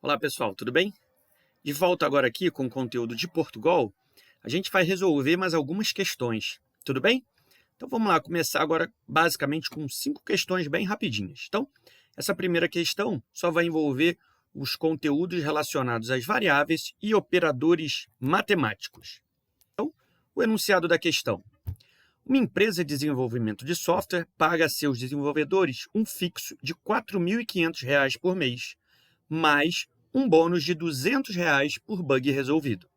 Olá pessoal, tudo bem? De volta agora aqui com o conteúdo de Portugal, a gente vai resolver mais algumas questões, tudo bem? Então vamos lá, começar agora basicamente com 5 questões bem rapidinhas. Então, essa primeira questão só vai envolver os conteúdos relacionados às variáveis e operadores matemáticos. Então, o enunciado da questão. Uma empresa de desenvolvimento de software paga a seus desenvolvedores um fixo de R$ 4.500 por mês, mais um bônus de R$ 200 por bug resolvido.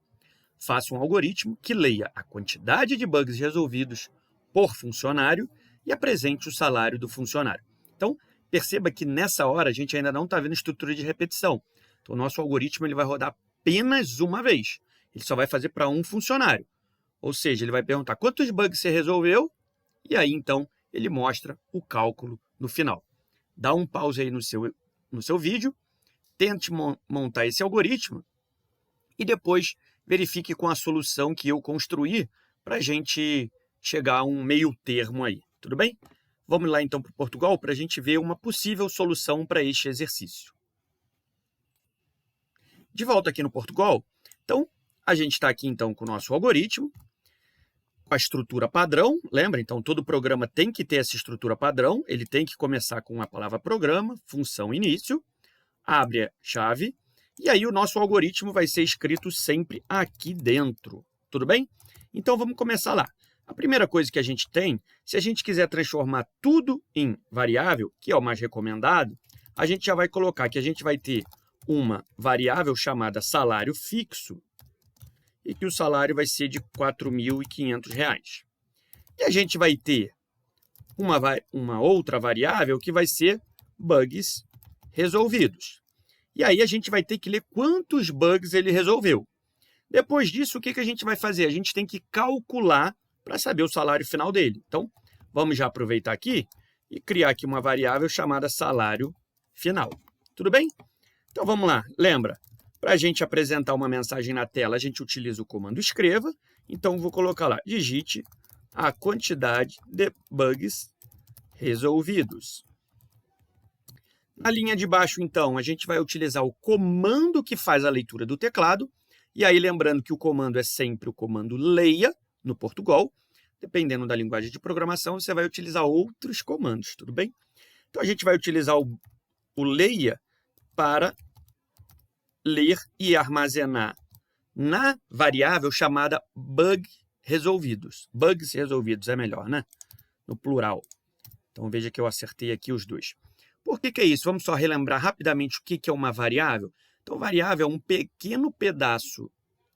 Faça um algoritmo que leia a quantidade de bugs resolvidos por funcionário e apresente o salário do funcionário. Então, perceba que nessa hora a gente ainda não está vendo estrutura de repetição. Então, o nosso algoritmo ele vai rodar apenas uma vez. Ele só vai fazer para um funcionário. Ou seja, ele vai perguntar quantos bugs você resolveu e aí, então, ele mostra o cálculo no final. Dá um pause aí no seu vídeo, tente montar esse algoritmo e depois verifique com a solução que eu construí para a gente chegar a um meio termo aí, tudo bem? Vamos lá então para o Portugal para a gente ver uma possível solução para este exercício. De volta aqui no Portugal, então a gente está aqui então com o nosso algoritmo, com a estrutura padrão, lembra? Então todo programa tem que ter essa estrutura padrão, ele tem que começar com a palavra programa, função início, abre a chave, e aí o nosso algoritmo vai ser escrito sempre aqui dentro, tudo bem? Então vamos começar lá. A primeira coisa que a gente tem, se a gente quiser transformar tudo em variável, que é o mais recomendado, a gente já vai colocar que a gente vai ter uma variável chamada salário fixo, e que o salário vai ser de R$ 4.500. E a gente vai ter uma outra variável que vai ser bugs resolvidos. E aí a gente vai ter que ler quantos bugs ele resolveu. Depois disso, o que a gente vai fazer? A gente tem que calcular para saber o salário final dele. Então, vamos já aproveitar aqui e criar aqui uma variável chamada salário final. Tudo bem? Então, vamos lá. Lembra, para a gente apresentar uma mensagem na tela, a gente utiliza o comando escreva. Então, vou colocar lá, digite a quantidade de bugs resolvidos. Na linha de baixo, então, a gente vai utilizar o comando que faz a leitura do teclado. E aí, lembrando que o comando é sempre o comando leia, no Portugal. Dependendo da linguagem de programação, você vai utilizar outros comandos, tudo bem? Então, a gente vai utilizar o leia para ler e armazenar na variável chamada bug resolvidos. Bugs resolvidos é melhor, né? No plural. Então, veja que eu acertei aqui os dois. Por que é isso? Vamos só relembrar rapidamente o que é uma variável. Então, variável é um pequeno pedaço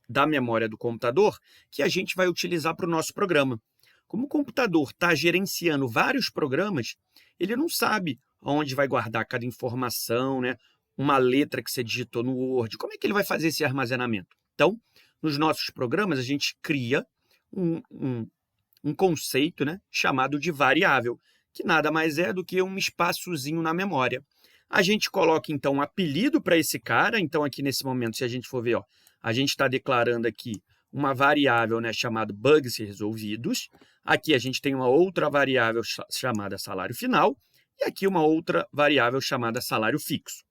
da memória do computador que a gente vai utilizar para o nosso programa. Como o computador está gerenciando vários programas, ele não sabe onde vai guardar cada informação, né? Uma letra que você digitou no Word. Como é que ele vai fazer esse armazenamento? Então, nos nossos programas, a gente cria um conceito, né, chamado de variável, que nada mais é do que um espaçozinho na memória. A gente coloca, então, um apelido para esse cara. Então, aqui nesse momento, se a gente for ver, ó, a gente está declarando aqui uma variável, né, chamada bugs resolvidos. Aqui a gente tem uma outra variável chamada salário final. E aqui uma outra variável chamada salário fixo.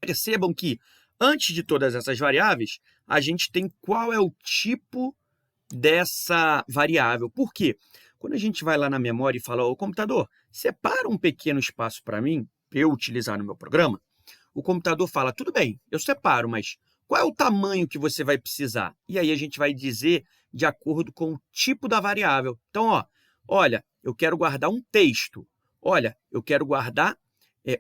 Percebam que, antes de todas essas variáveis, a gente tem qual é o tipo dessa variável. Por quê? Quando a gente vai lá na memória e fala, ô computador, separa um pequeno espaço para mim, para eu utilizar no meu programa, o computador fala, tudo bem, eu separo, mas qual é o tamanho que você vai precisar? E aí a gente vai dizer de acordo com o tipo da variável. Então, ó, olha, eu quero guardar um texto. Olha, eu quero guardar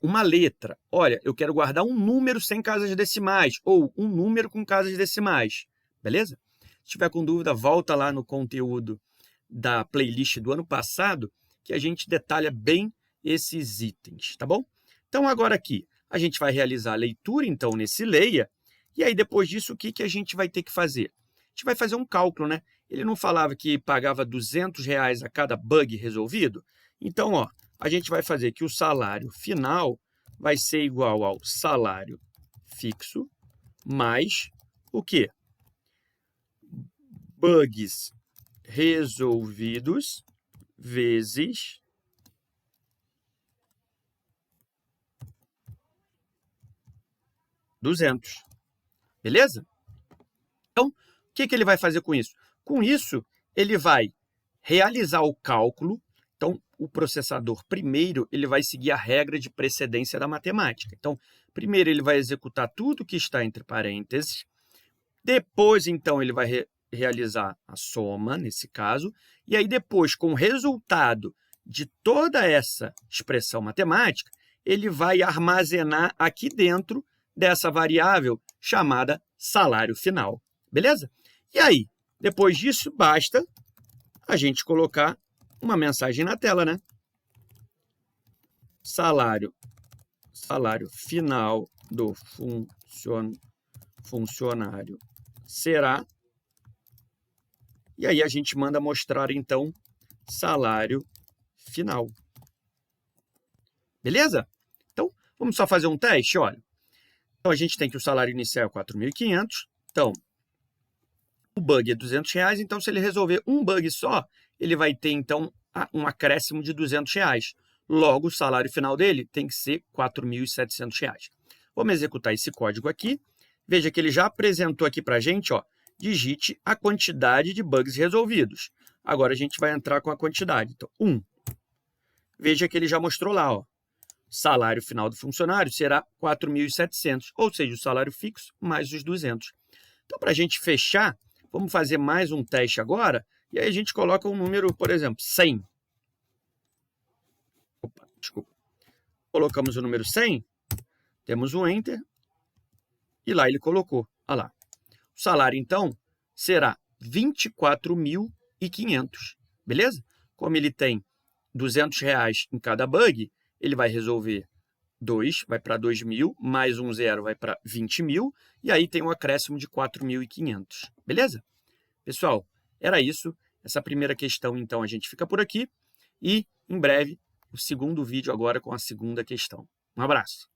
uma letra. Olha, eu quero guardar um número sem casas decimais ou um número com casas decimais. Beleza? Se tiver com dúvida, volta lá no conteúdo da playlist do ano passado, que a gente detalha bem esses itens, tá bom? Então, agora aqui, a gente vai realizar a leitura, então, nesse leia, e aí, depois disso, o que a gente vai ter que fazer? A gente vai fazer um cálculo, né? Ele não falava que pagava R$ 200 a cada bug resolvido? Então, ó, a gente vai fazer que o salário final vai ser igual ao salário fixo mais o quê? Bugs resolvidos vezes 200. Beleza? Então, o que ele vai fazer com isso? Com isso, ele vai realizar o cálculo. Então, o processador, primeiro, ele vai seguir a regra de precedência da matemática. Então, primeiro, ele vai executar tudo que está entre parênteses. Depois, então, ele vai realizar a soma, nesse caso. E aí, depois, com o resultado de toda essa expressão matemática, ele vai armazenar aqui dentro dessa variável chamada salário final. Beleza? E aí, depois disso, basta a gente colocar uma mensagem na tela, né? Salário final do funcionário será. E aí a gente manda mostrar, então, salário final. Beleza? Então, vamos só fazer um teste, olha. Então, a gente tem que o salário inicial é 4.500. Então, o bug é R$200. Então, se ele resolver um bug só, ele vai ter, então, um acréscimo de R$200. Logo, o salário final dele tem que ser R$4.700. Vamos executar esse código aqui. Veja que ele já apresentou aqui para a gente, ó, digite a quantidade de bugs resolvidos. Agora, a gente vai entrar com a quantidade. Então, 1. Veja que ele já mostrou lá, ó. Salário final do funcionário será 4.700, ou seja, o salário fixo mais os 200. Então, para a gente fechar, vamos fazer mais um teste agora, e aí a gente coloca um número, por exemplo, 100. Opa, desculpa. Colocamos o número 100, temos um Enter, e lá ele colocou. Olha lá. O salário, então, será 24.500, beleza? Como ele tem R$200 em cada bug, ele vai resolver 2, vai para 2.000, mais um 0 vai para 20.000, e aí tem um acréscimo de 4.500, beleza? Pessoal, era isso. Essa primeira questão, então, a gente fica por aqui, e em breve, o segundo vídeo agora com a segunda questão. Um abraço!